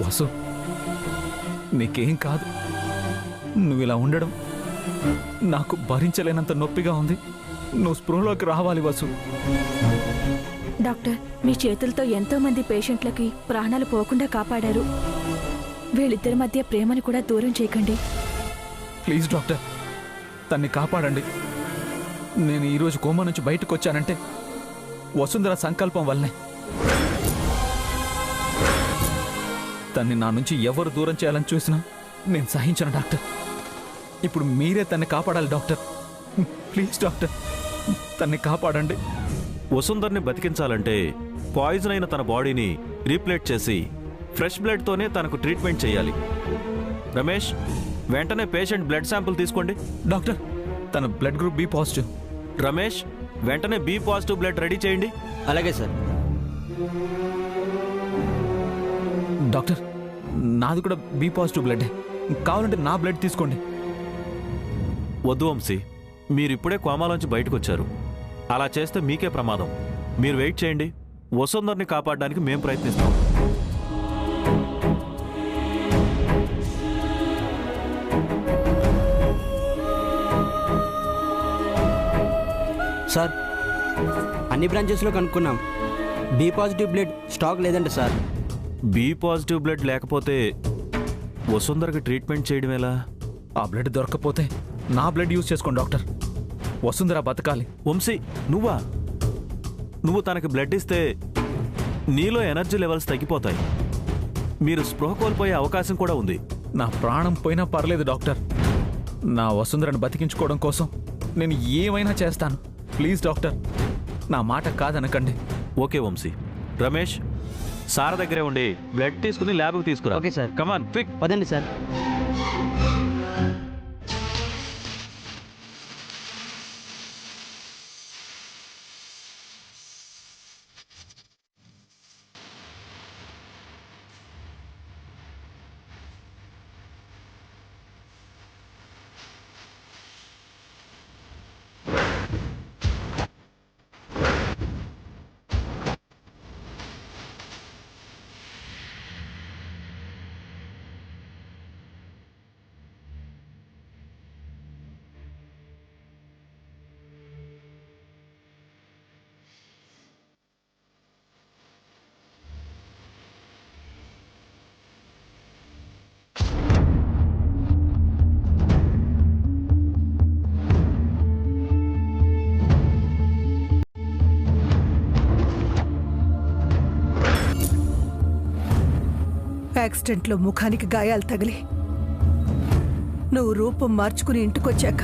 వసు, నీకేం కాదు. నువ్వు ఇలా ఉండడం నాకు భరించలేనంత నొప్పిగా ఉంది. నువ్వు స్పృహలోకి రావాలి వసు. డాక్టర్, మీ చేతులతో ఎంతో మంది పేషెంట్లకి ప్రాణాలు పోకుండా కాపాడారు. వీళ్ళిద్దరి మధ్య ప్రేమను కూడా దూరం చేయకండి. ప్లీజ్ డాక్టర్, తన్ని కాపాడండి. నేను ఈరోజు కోమా నుంచి బయటకు వచ్చానంటే వసుంధర సంకల్పం వల్లనే. తన్ని నా నుంచి ఎవరు దూరం చేయాలని చూసినా నేను సహించను డాక్టర్. ఇప్పుడు మీరే తన్ని కాపాడాలి డాక్టర్. ప్లీజ్ డాక్టర్, తన్ని కాపాడండి. వసుంధర్ని బతికించాలంటే పాయిజన్ అయిన తన బాడీని రీప్లేట్ చేసి ఫ్రెష్ బ్లడ్తోనే తనకు ట్రీట్మెంట్ చేయాలి. రమేష్, వెంటనే పేషెంట్ బ్లడ్ శాంపుల్ తీసుకోండి. డాక్టర్, తన blood group B positive. Ramesh, వెంటనే బి పాజిటివ్ బ్లడ్ రెడీ చేయండి. అలాగే సార్. డాక్టర్, నాది కూడా బి పాజిటివ్ బ్లడ్. కావాలంటే నా బ్లడ్ తీసుకోండి. వద్దు వంశీ, మీరిప్పుడే కోమాలోంచి బయటకు వచ్చారు. అలా చేస్తే మీకే ప్రమాదం. మీరు వెయిట్ చేయండి. వసుంధర్ని కాపాడడానికి మేం ప్రయత్నిస్తాం. సార్, అన్ని బ్రాంచెస్లో కనుక్కున్నాం. బి పాజిటివ్ బ్లడ్ స్టాక్ లేదండి సార్. బి పాజిటివ్ బ్లడ్ లేకపోతే వసుంధర్కి ట్రీట్మెంట్ చేయడం ఎలా? ఆ బ్లడ్ దొరకకపోతే నా బ్లడ్ యూజ్ చేసుకోండి డాక్టర్. వసుంధర బతకాలి. వంశీ, నువ్వు తనకి బ్లడ్ ఇస్తే నీలో ఎనర్జీ లెవెల్స్ తగ్గిపోతాయి. మీరు స్పృహ కోల్పోయే అవకాశం కూడా ఉంది. నా ప్రాణం పోయినా పర్లేదు డాక్టర్. నా వసుంధరను బతికించుకోవడం కోసం నేను ఏమైనా చేస్తాను. ప్లీజ్ డాక్టర్, నా మాట కాదనకండి. ఓకే వంశీ. రమేష్, సార్ దగ్గరే ఉండి బ్లడ్ తీసుకుని ల్యాబ్కి తీసుకురా. Okay sir. Come on quick. పదండి సార్. యాక్సిడెంట్లో ముఖానికి గాయాలు తగిలి నువ్వు రూపం మార్చుకుని ఇంటికొచ్చాక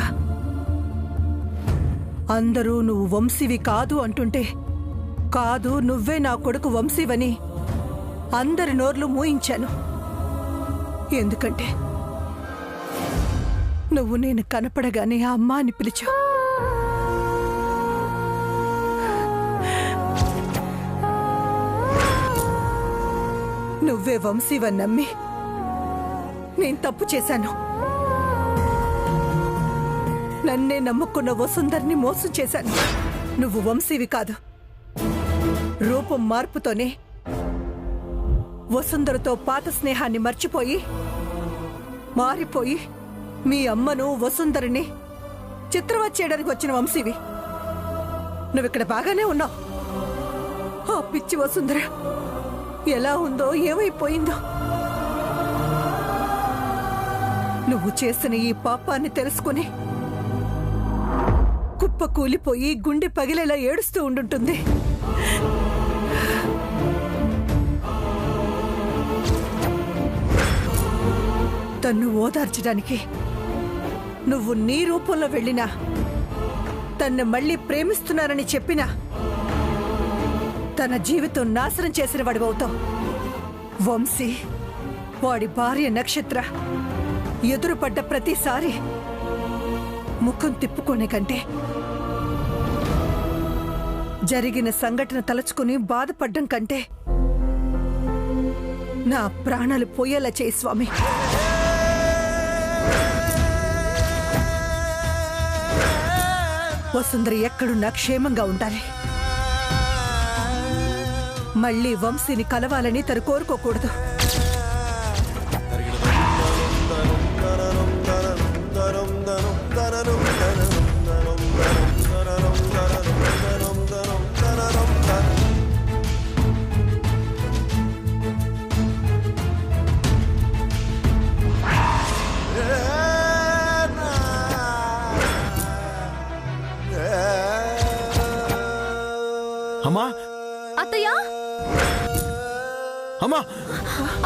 అందరూ నువ్వు వంశీవి కాదు అంటుంటే, కాదు నువ్వే నా కొడుకు వంశీవని అందరి నోర్లు మూయించాను. ఎందుకంటే నువ్వు నేను కనపడగానే ఆ అమ్మ అని పిలిచావు. నువ్వే వంశీవని నమ్మి నేను తప్పు చేశాను. నన్నే నమ్ముకున్న వసుంధర్ని మోసం చేశాను. నువ్వు వంశీవి కాదు. రూపం మార్పుతోనే వసుంధరతో పాత స్నేహాన్ని మర్చిపోయి మారిపోయి మీ అమ్మను వసుంధరిని చిత్రవత్ చేయడానికి వచ్చిన వంశీవి. నువ్విక్కడ బాగానే ఉన్నావు. ఆ పిచ్చి వసుంధర ఎలా ఉందో ఏమైపోయిందో. నువ్వు చేసిన ఈ పాపాన్ని తెలుసుకుని కుప్ప కూలిపోయి గుండె పగిలేలా ఏడుస్తూ ఉండుంటుంది. తన్ను ఓదార్చడానికి నువ్వు నీ రూపంలో వెళ్ళినా, తన్ను మళ్ళీ ప్రేమిస్తున్నానని చెప్పినా తన జీవితం నాశనం చేసిన వాడివవుతావు. వంశీ, వాడి భార్య నక్షత్ర ఎదురుపడ్డ ప్రతిసారి ముఖం తిప్పుకునే కంటే జరిగిన సంఘటన తలుచుకుని బాధపడ్డం కంటే నా ప్రాణాలు పోయేలా చేయి స్వామి. వసుంధర ఎక్కడున్నా క్షేమంగా ఉండాలి. మళ్ళీ వంశీని కలవాలని తను కోరుకోకూడదు. అమ్మా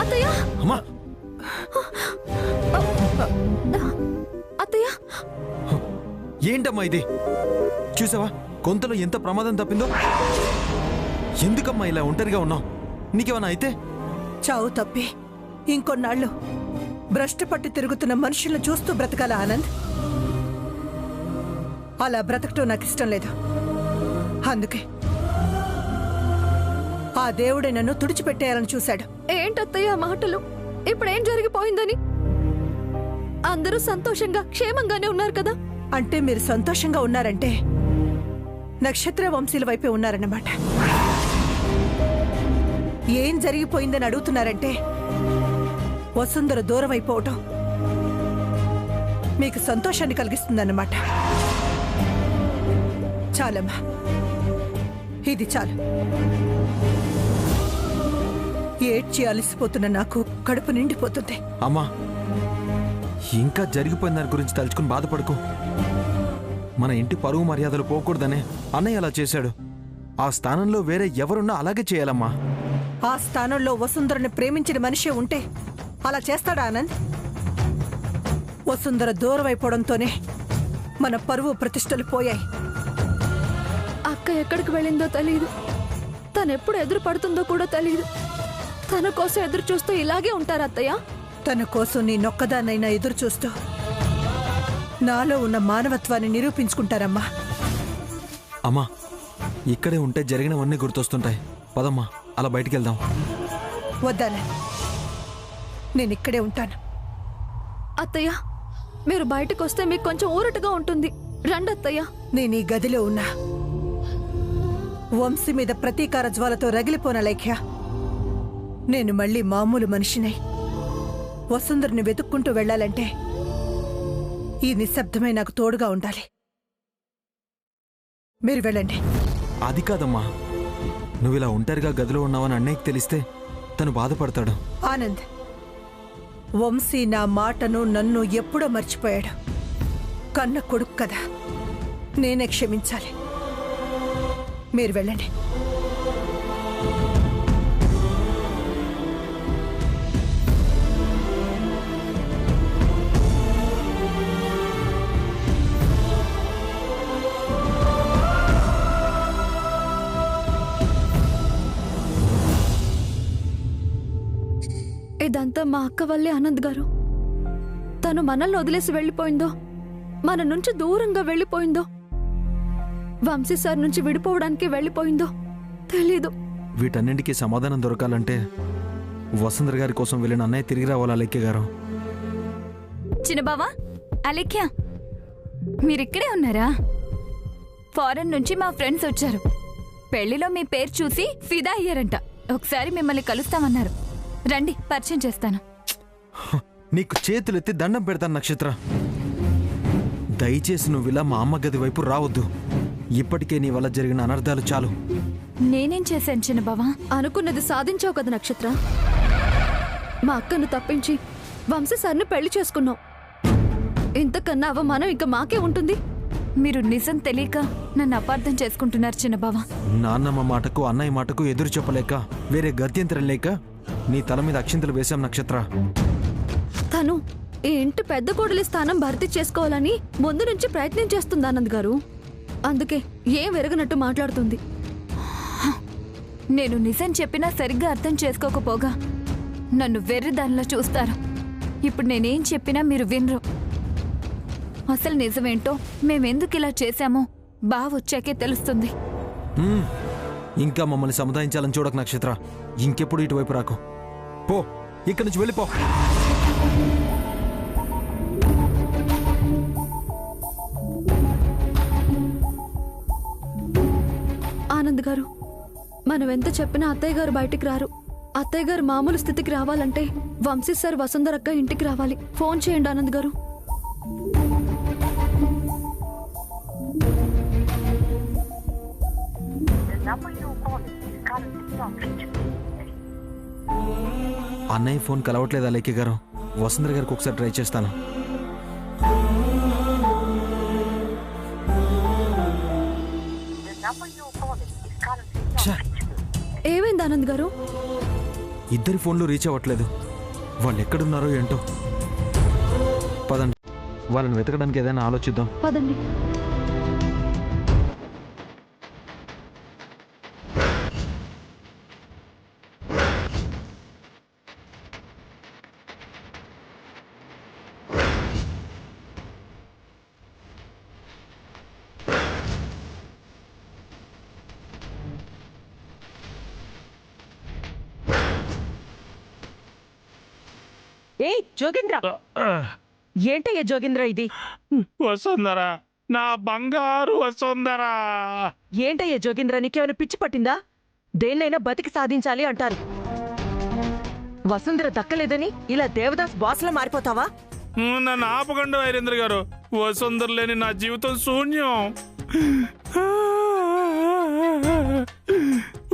అత్తయ్య అమ్మా అత్తయ్య ఏంటమ్మా ఇది? చూసావా కొంతలో ఎంత ప్రమాదం తప్పిందో? ఎందుకమ్మా ఇలా ఒంటరిగా ఉన్నావు? నీకేమన్నా అయితే? చావు తప్పి ఇంకొన్నాళ్ళు భ్రష్టు పట్టి తిరుగుతున్న మనుషులను చూస్తూ బ్రతకాల ఆనంద్. అలా బ్రతకటం నాకు ఇష్టం లేదు. అందుకే ఆ దేవుడే నన్ను తుడిచిపెట్టేయాలని చూశాడు. ఏంటత్తయ్య మాటలు? ఇప్పుడేం జరిగిపోయిందని? అందరూ సంతోషంగా క్షేమంగానే ఉన్నారు కదా? అంటే మీరు సంతోషంగా ఉన్నారంటే నక్షత్ర వంశీల వైపే ఉన్నారన్నమాట. ఏం జరిగిపోయిందని అడుగుతున్నారంటే వసుంధర దూరం అయిపోవటం మీకు సంతోషాన్ని కలిగిస్తుందన్నమాట. చాలమ్మా, ఇది చాలు. ఏడ్చి అలసిపోతున్న నాకు కడుపు నిండిపోతుంది. అమ్మా ఇంకా జరిగిపోయిన దాని గురించి తలుచుకుని బాధపడుకో. మన ఇంటి పరువు మర్యాదలు పోకూడదనే అన్నయ్య అలా చేశాడు. ఆ స్థానంలో వేరే ఎవరున్నా అలాగే చేయాలమ్మా. ఆ స్థానంలో వసుంధరని ప్రేమించిన మనిషే ఉంటే అలా చేస్తాడా ఆనంద్? వసుంధర దూరం అయిపోవడంతోనే మన పరువు ప్రతిష్టలు పోయాయి. అక్క ఎక్కడికి వెళ్ళిందో తెలియదు. తనెప్పుడు ఎదురు పడుతుందో కూడా తెలియదు. తన కోసం ఎదురు చూస్తూ ఇలాగే ఉంటారు అత్తయ్య? తన కోసం నేనొక్కదాన్నైనా ఎదురు చూస్తూ నాలో ఉన్న మానవత్వాన్ని నిరూపించుకుంటారమ్మా. అమ్మా ఇక్కడే ఉంటే జరిగినవన్నీ గుర్తొస్తుంటాయి. పదమ్మా అలా బయటికి వెళ్దాం. వద్దానే, నేనిక్కడే ఉంటాను. అత్తయ్య మీరు బయటకు వస్తే మీకు కొంచెం ఊరటగా ఉంటుంది. రండి అత్తయ్య. నేను ఈ గదిలో ఉన్నా వంశీ మీద ప్రతీకార జ్వాలతో రగిలిపోన లేఖ్య నేను మళ్ళీ మామూలు మనిషినై వసుంధరని వెతుక్కుంటూ వెళ్ళాలంటే ఈ నిశ్శబ్దమే నాకు తోడుగా ఉండాలి. మీరు వెళ్ళండి. అది కాదమ్మా, నువ్విలా ఒంటరిగా గదిలో ఉన్నావని అన్నయ్యకి తెలిస్తే తను బాధపడతాడు. ఆనంద్, వంశీ నా మాటను నన్ను ఎప్పుడో మర్చిపోయాడు. కన్న కొడుకు కదా, నేనే క్షమించాలి. మీరు వెళ్ళండి. ఇదంతా మా అక్క వల్లే ఆనంద్ గారు. తను మనల్ని వదిలేసి వెళ్ళిపోయిందో, మన నుంచి దూరంగా వెళ్ళిపోయిందో, వంశీ సార్ నుంచి విడిపోవడానికి వెళ్ళిపోయిందో తెలీదు. వీటన్నింటికీ సమాధానం దొరకాలంటే వసుంధర గారి కోసం వెళ్ళిన అన్నయ్య తిరిగి రావాలా లేఖ్య గారు? చిన్నబావా, అలేఖ్య, మీరిక్కడే ఉన్నారా? ఫారెన్ నుంచి మా ఫ్రెండ్స్ వచ్చారు. పెళ్లిలో మీ పేరు చూసి ఫిదా అయ్యారంట. ఒకసారి మిమ్మల్ని కలుస్తామన్నారు. రండి, పరిచయం చేస్తాను. నీకు చేతులెత్తి దండం పెడతాను నక్షత్ర. దయచేసి నువ్వు ఇలా మా అమ్మ గది వైపు రావద్దు. ఇప్పటికే నీ వల్ల జరిగిన అనర్థాలు చాలు. నేనేం చేశాను చిన్నబావా? అనుకున్నది సాధించావు కదా నక్షత్ర. మా అక్కను తప్పించి వంశీ సార్ని పెళ్లి చేసుకున్నావు. ఇంతకన్నా అవమానం ఇక మాకే ఉంటుంది. మీరు నిజం తెలియక నన్ను అపార్థం చేసుకుంటున్నారు చిన్నబావా. నాన్నమ్మ మాటకు అన్నయ్య మాటకు ఎదురు చెప్పలేక వేరే గత్యంతరం లేక నీ తల మీద అక్షింతలు వేశాం నక్షత్ర. తను ఈ ఇంటి పెద్ద కోడలి స్థానం భర్తీ చేసుకోవాలని ముందు నుంచి ప్రయత్నం చేస్తుంది ఆనంద్ గారు. అందుకే ఏం వెరగనట్టు మాట్లాడుతుంది. నేను నిజం చెప్పినా సరిగ్గా అర్థం చేసుకోకపోగా నన్ను వెర్రిదానిలా చూస్తారు. ఇప్పుడు నేనేం చెప్పినా మీరు వినరు. అసలు నిజమేంటో, మేమెందుకు ఇలా చేశామో బావ వచ్చాకే తెలుస్తుంది. ఇంకా మమ్మల్ని సముదాయించాలని చూడక నక్షత్ర. ఇంకెప్పుడు ఇటువైపు రాకు. పో, ఇక్కడి నుంచి వెళ్ళిపో. ఆనంద్ గారు, మనం ఎంత చెప్పినా అత్తయ్య గారు బయటికి రారు. అత్తయ్య గారు మామూలు స్థితికి రావాలంటే వంశీ సార్ వసుంధరక్క ఇంటికి రావాలి. ఫోన్ చేయండి ఆనంద్ గారు. అన్నయ్య ఫోన్ కలవట్లేదా లేఖ్య గారు? వసుంధర గారికి ఒకసారి ట్రై చేస్తాను. ఏమైంది ఆనంద్ గారు? ఇద్దరి ఫోన్లు రీచ్ అవ్వట్లేదు. వాళ్ళు ఎక్కడున్నారో ఏంటో. పదండి, వాళ్ళని వెతకడానికి ఏదైనా ఆలోచిద్దాం. పదండి. ఏయ్ జోగేంద్ర, ఏంటయ్యా జోగేంద్ర ఇది? వసుంధరా, నా బంగారు వసుంధరా. ఏంటయ్యా జోగేంద్ర, నీకేమైనా పిచ్చి పట్టిందా? దేన్నైనా బతికి సాధించాలి అంటారు. వసుంధర దక్కలేదని ఇలా దేవదాస్ బాస్లా మారిపోతావా? నన్ను ఆపకండి వీరేంద్ర గారు. వసుంధర లేని నా జీవితం శూన్యం.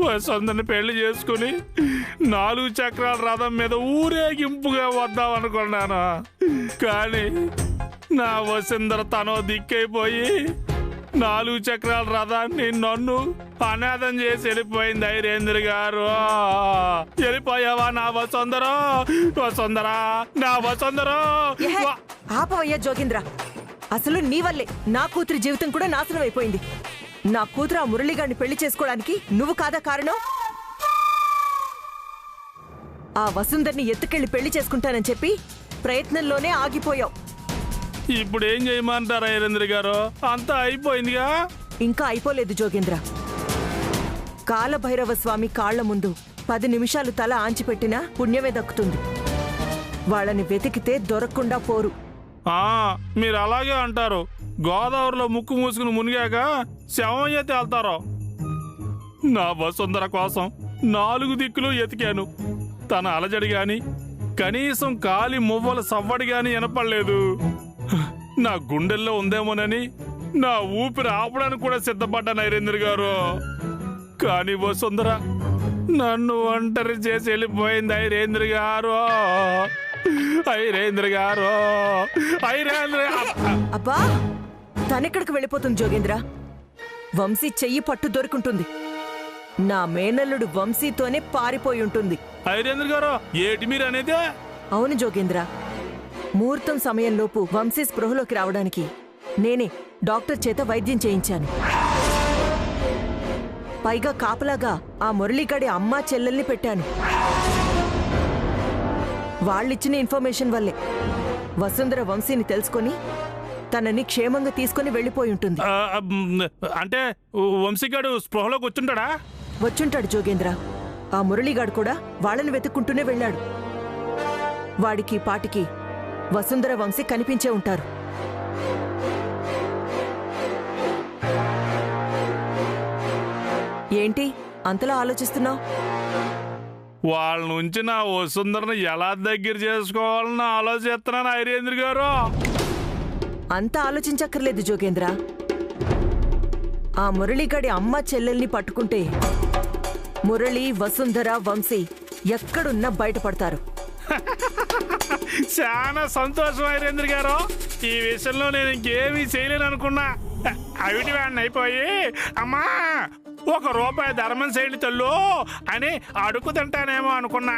వసుంధరని పెళ్లి చేసుకుని 4 చక్రాల రథం మీద ఊరేగింపుగా వద్దాం అనుకున్నాను. కానీ నా వసుంధర తనో దిక్కైపోయి 4 చక్రాల రథాన్ని నన్ను అనాథం చేసి వెళ్ళిపోయింది. ఐరేంద్ర గారు, వెళ్ళిపోయావా నా వసుంధర? వసుంధరా, నా వసుంధర. ఎహె, ఆపవయ్యా జోగేంద్ర. అసలు నీ వల్లే నా కూతురి జీవితం కూడా నాశనం అయిపోయింది. నా కూతురు ఆ మురళిగాడిని పెళ్లి చేసుకోవడానికి నువ్వు కాదా కారణం? ఆ వసుంధర్ని ఎత్తుకెళ్లి పెళ్లి చేసుకుంటానని చెప్పి ప్రయత్నంలోనే ఆగిపోయావు. ఇప్పుడు ఏం చేయమంటారా ఐరేంద్ర గారు? అంతా అయిపోయిందిగా. ఇంకా అయిపోలేదు జోగేంద్ర. కాలభైరవ స్వామి కాళ్ల ముందు 10 నిమిషాలు తల ఆంచిపెట్టినా పుణ్యమే దక్కుతుంది. వాళ్ళని వెతికితే దొరకకుండా పోరు. మీరు అలాగే అంటారు. గోదావరిలో ముక్కు మూసుకుని మునిగాక శవమయ్య తేల్తారు. నా వసుంధర కోసం 4 దిక్కులు ఎతికాను. తన అలజడి గాని, కనీసం కాలి మువ్వల సవ్వడి గాని వినపడలేదు. నా గుండెల్లో ఉందేమోనని నా ఊపిరి ఆపడానికి కూడా సిద్ధపడ్డాను ఐరేంద్ర గారు. కానీ వసుంధర నన్ను ఒంటరి చేసి వెళ్ళిపోయింది ఐరేంద్ర గారు. ఐరేంద్ర గారు, ఐరేంద్ర. అబ్బా, తనెక్కడికి వెళ్ళిపోతుంది జోగేంద్ర? వంశీ చెయ్యి పట్టు దొరుకుంటుంది. నా మేనల్లుడు వంశీతోనే పారిపోయి ఉంటుంది. ఐరేంద్ర గారు, ఏటి మీరు అనేది? అవును జోగేంద్ర, ముహూర్తం సమయంలోపు వంశీ స్పృహలోకి రావడానికి నేనే డాక్టర్ చేత వైద్యం చేయించాను. పైగా కాపలాగా ఆ మురళీగాడి అమ్మా చెల్లెల్ని పెట్టాను. వాళ్ళిచ్చిన ఇన్ఫర్మేషన్ వల్లే వసుంధర వంశీని తెలుసుకొని తనని క్షేమంగా తీసుకుని వెళ్ళిపోయి ఉంటుంది. అంటే వంశీగాడు స్పృహలోకి వచ్చుంటాడా? వచ్చుంటాడు జోగేంద్ర. ఆ మురళీగాడు కూడా వాళ్ళని వెతుక్కుంటూనే వెళ్ళాడు. వాడికి పాటికి వసుంధర వంశీ కనిపించే ఉంటారు. ఏంటి అంతలా ఆలోచిస్తున్నావు? వాళ్ళ నుంచి నా వసుంధరను ఎలా దగ్గర చేసుకోవాలని ఆలోచిస్తున్నాను ఐరేంద్ర గారు. అంత ఆలోచించక్కర్లేదు జోగేంద్ర. ఆ మురళీగాడి అమ్మ చెల్లెల్ని పట్టుకుంటే మురళి, వసుంధర, వంశీ ఎక్కడున్నా బయటపడతారు. చాలా సంతోషం ఐరేంద్ర గారు. ఈ విషయంలో నేను ఇంకేమీ చేయలేను అనుకున్నా. అవిటి వాడిని అయిపోయి అమ్మా ₹1 ధర్మం చేయండి తల్లు అని అడుగుతుంటానేమో అనుకున్నా.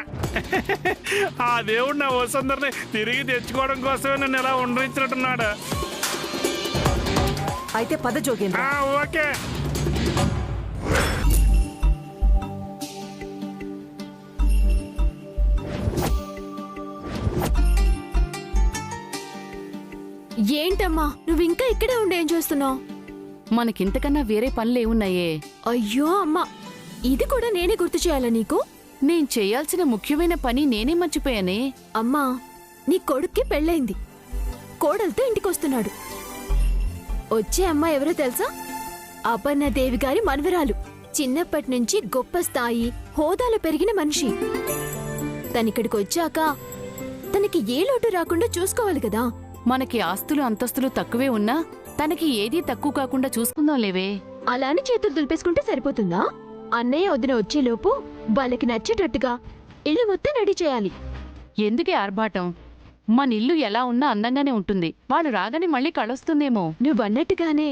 ఆ దేవుడు నా వసుంధరని తిరిగి తెచ్చుకోవడం కోసమే నన్ను ఎలా ఉండరించినట్టున్నాడు. అయితే పద జోగేంద్ర. ఓకే. ఏంటమ్మా నువ్వు ఇంకా ఇక్కడే ఉండి ఏం చేస్తున్నావు? మనకింతకన్నా వేరే పనులేమున్నాయే? అయ్యో అమ్మా, ఇది కూడా నేనే గుర్తు చేయాలా నీకు? నేను చేయాల్సిన ముఖ్యమైన పని నేనే మర్చిపోయానే. అమ్మా, నీ కొడుక్కి పెళ్ళైంది. కోడలతో ఇంటికొస్తున్నాడు. వచ్చే అమ్మ ఎవరో తెలుసా? అపర్ణదేవి గారి మనవరాలు. చిన్నప్పటి నుంచి గొప్ప స్థాయి, హోదాలో పెరిగిన మనిషి. తనిక్కడికి వచ్చాక తనకి ఏ లోటు రాకుండా చూసుకోవాలి కదా. మనకి ఆస్తులు అంతస్తులు తక్కువే ఉన్నా తనకి ఏదీ తక్కువ కాకుండా చూసుకుందాం లేవే. అలాని చేతులు దులిపేసుకుంటే సరిపోతుందా? అన్నయ్య వదిన వచ్చేలోపు వాళ్ళకి నచ్చేటట్టుగా ఇల్లు మొత్తం రెడీ చేయాలి. ఎందుకే ఆర్భాటం? మన ఇల్లు ఎలా ఉన్నా అందంగానే ఉంటుంది. వాళ్ళు రాగానే మళ్ళీ కళొస్తుందేమో. నువ్వన్నట్టుగానే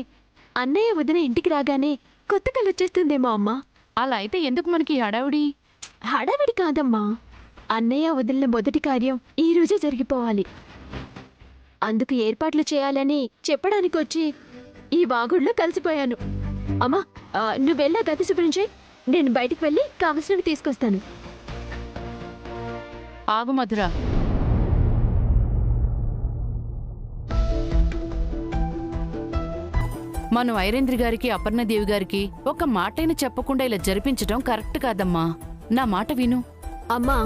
అన్నయ్య వదిన ఇంటికి రాగానే కొత్త కళొచ్చేస్తుందేమో అమ్మా. అలా అయితే ఎందుకు మనకి హడావుడి? హడావిడి కాదమ్మా, అన్నయ్య వదిలిన మొదటి కార్యం ఈ రోజే జరిగిపోవాలి. అందుకు ఏర్పాట్లు చేయాలని చెప్పడానికి వచ్చి ఈ వాగుడులో కలిసిపోయాను. అమ్మా, నువ్వెళ్ళా గది శుభ్రం చేయి. నేను బయటికి వెళ్ళి కావలసినవి తీసుకొస్తాను. ఆగు మధుర. మనం ఐరేంద్రి గారికి అపర్ణదేవి గారికి ఒక మాటైనా చెప్పకుండా ఇలా జరిపించడం కరెక్ట్ కాదమ్మా. నా మాట విను. అమ్మా,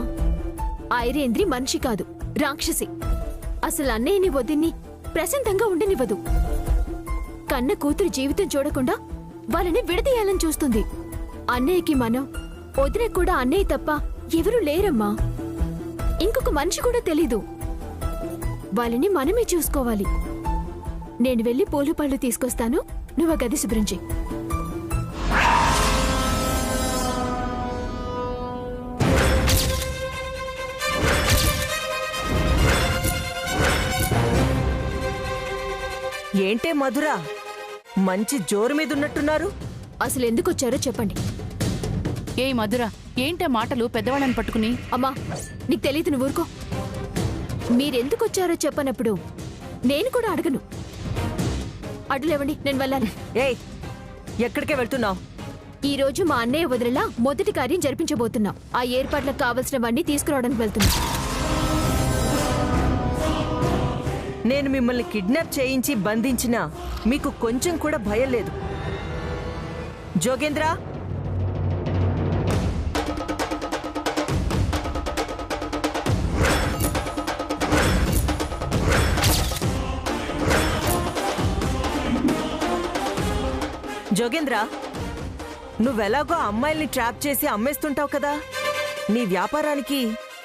ఐరేంద్రి మనిషి కాదు, రాక్షసి. అసలు అన్నయ్యని వదిన్ని ప్రశాంతంగా ఉండనివ్వదు. కన్న కూతురు జీవితం చూడకుండా వాళ్ళని విడదీయాలని చూస్తుంది. అన్నయ్యకి మనం, వదిన కూడా అన్నయ్య తప్ప ఎవరూ లేరమ్మా. ఇంకొక మనిషి కూడా తెలీదు. వాళ్ళని మనమే చూసుకోవాలి. నేను వెళ్ళి పూలు పళ్ళు తీసుకొస్తాను, నువ్వు ఆ గది శుభ్రం చెయ్యి. ఏంటే మధుర, మంచి జోరు మీద ఉన్నట్టున్నారు. అసలు ఎందుకు వచ్చారో చెప్పండి. ఏ మధుర, ఏంటే మాటలు పెద్దవాళ్ళని పట్టుకుని? అమ్మా, నీకు తెలియదు, నువ్వు ఊరుకో. మీరెందుకొచ్చారో చెప్పనప్పుడు నేను కూడా అడగను. అడ్డులేవండి, నేను వెళ్ళాలి. ఏయ్, ఎక్కడికే వెళ్తున్నావు? ఈ రోజు మా అన్నయ్య వదిలేలా మొదటి కార్యం జరిపించబోతున్నాం. ఆ ఏర్పాట్లకు కావలసినవన్నీ తీసుకురావడానికి వెళ్తున్నా. నేను మిమ్మల్ని కిడ్నాప్ చేయించి బంధించినా మీకు కొంచెం కూడా భయం లేదు. జోగేంద్ర, జోగేంద్ర, నువ్వెలాగో అమ్మాయిల్ని ట్రాప్ చేసి అమ్మేస్తుంటావు కదా, నీ వ్యాపారానికి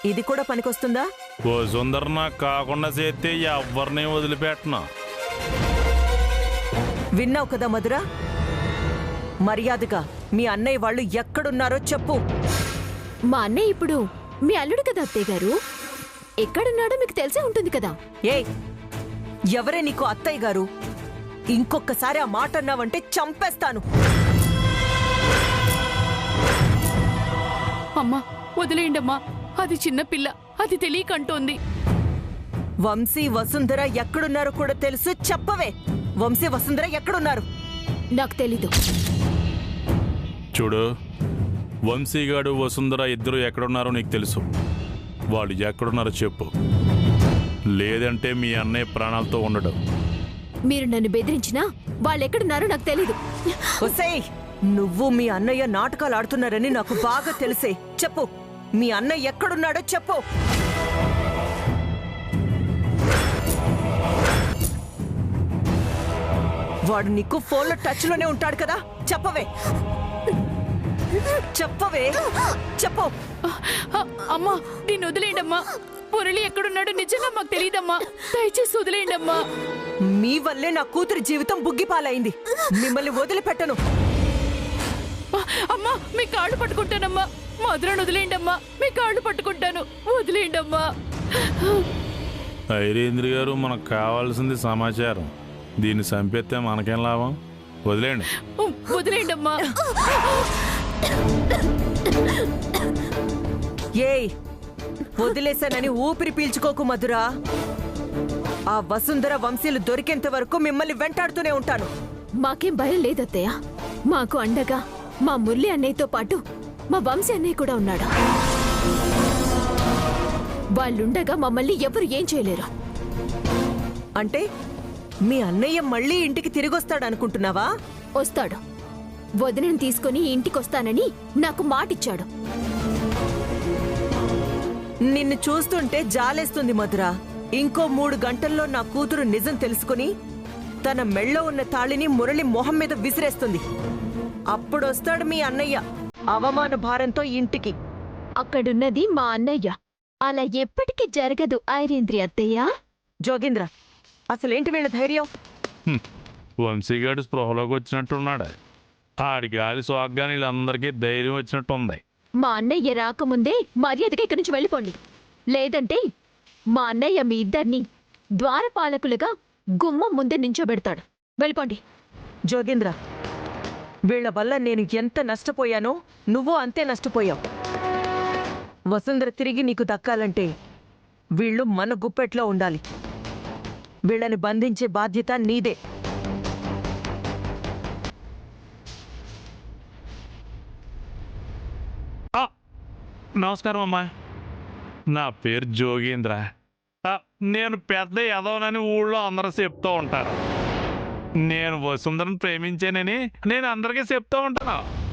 ఇది కూడా పనికొస్తుందా? ఓ సుందర, నాకు కాకుండా చేస్తే ఎవరిని వదిలిపెట్టనా. విన్నావు కదా మధుర, మర్యాదగా మీ అన్నయ్య వాళ్ళు ఎక్కడున్నారో చెప్పు. మా అన్నయ్య ఇప్పుడు మీ అల్లుడు కదా అత్తయ్య గారు. ఎక్కడున్నాడో మీకు తెలిసే ఉంటుంది కదా. ఏయ్, ఎవరే నీకు అత్తయ్య గారు? ఇంకొకసారి ఆ మాట అన్నావంటే చంపేస్తాను. అమ్మా, వదిలేయండమ్మా. అది చిన్నపిల్ల, అది తెలియకంటోంది. వంశీ వసుంధర ఎక్కడున్నారో కూడా తెలుసు, చెప్పవే. వంశీ వసుంధర ఎక్కడున్నారు? నాకు తెలీదు. చూడు, వంశీగాడు వసుంధర ఇద్దరు ఎక్కడున్నారో నీకు తెలుసు. వాళ్ళు ఎక్కడున్నారో చెప్పు, లేదంటే మీ అన్నయ్య ప్రాణాలతో ఉండడు. మీరు నన్ను బెదిరించినా వాళ్ళెక్కడున్నారో నాకు తెలీదు. ఒసేయ్, నువ్వు మీ అన్నయ్య నాటకాలు ఆడుతున్నారని నాకు బాగా తెలిసే. చెప్పు, మీ అన్నయ్య ఎక్కడున్నాడో చెప్పు. వాడు నీకు ఫోన్లో టచ్ లోనే ఉంటాడు కదా, చెప్పవే. చెప్పవే, చెప్పు. అమ్మా, దీన్ని వదిలేయండమ్మా. మురళి ఎక్కడున్నాడో నిజంగా మాకు తెలియదమ్మా. దయచేసి వదిలేయండమ్మా. మీ వల్లే నా కూతురి జీవితం బుగ్గిపాలైంది. మిమ్మల్ని వదిలిపెట్టను. అమ్మా, మీ కాళ్ళు పట్టుకుంటానమ్మా. మధురను వదిలేయండమ్మా. మీ కాళ్ళు పట్టుకుంటాను, వదిలేయండమ్మా. ఐరేంద్రి గారు, మనకు కావాల్సింది సమాచారం. దీన్ని చంపేస్తే మనకేం లాభం? వదిలేండి. వదిలేయండమ్మా. ఏయ్, వదిలేశానని ఊపిరి పీల్చుకోకు మధురా. ఆ వసుంధర వంశీలు దొరికేంత వరకు మిమ్మల్ని వెంటాడుతూనే ఉంటాను. మాకేం భయం లేదత్తయ్య. మాకు అండగా మా మురళి అన్నయ్యతో పాటు మా వంశీ అన్నయ్య కూడా ఉన్నాడు. వాళ్ళుండగా మమ్మల్ని ఎవరు ఏం చేయలేరు. అంటే మీ అన్నయ్య మళ్ళీ ఇంటికి తిరిగొస్తాడనుకుంటున్నావా? వస్తాడు. వదినని తీసుకుని ఇంటికొస్తానని నాకు మాటిచ్చాడు. నిన్ను చూస్తుంటే జాలేస్తుంది మధురా. ఇంకో 3 గంటల్లో నా కూతురు నిజం తెలుసుకుని తన మెళ్ళో ఉన్న తాళిని మురళి మొహం మీద విసిరేస్తుంది. అప్పుడొస్తాడు మీ అన్నయ్య అవమాన భారంతో ఇంటికి. అక్కడున్నది మా అన్నయ్య. అలా ఎప్పటికీ జరగదు ఐరేంద్రి అత్తయ్య. జోగేంద్ర, అసలేంటి వీళ్ళ ధైర్యం? వంశీగాడు స్పృహలోకి వచ్చినట్టున్నాడు. ఆడి గాలి సోగ్గాని వీళ్ళందరికీ ధైర్యం వచ్చినట్టుంది. మా అన్నయ్య రాకముందే మర్యాదగా ఇక్కడి నుంచి వెళ్ళిపోండి. లేదంటే మా అన్నయ్య మీ ఇద్దరిని ద్వారపాలకులుగా గుమ్మం ముందే నించోబెడతాడు. వెళ్ళిపోండి. జోగేంద్ర, వీళ్ల వల్ల నేను ఎంత నష్టపోయానో నువ్వు అంతే నష్టపోయావు. వసుంధర తిరిగి నీకు దక్కాలంటే వీళ్ళు మన గుప్పెట్లో ఉండాలి. వీళ్ళని బంధించే బాధ్యత నీదే. నమస్కారం అమ్మా. నా పేరు జోగేంద్ర. నేను పెద్ద ఎదవనని ఊళ్ళో అందరూ చెప్తూ ఉంటారు. నేను వసుంధరను ప్రేమించానని నేను అందరికీ చెప్తూ ఉంటాను.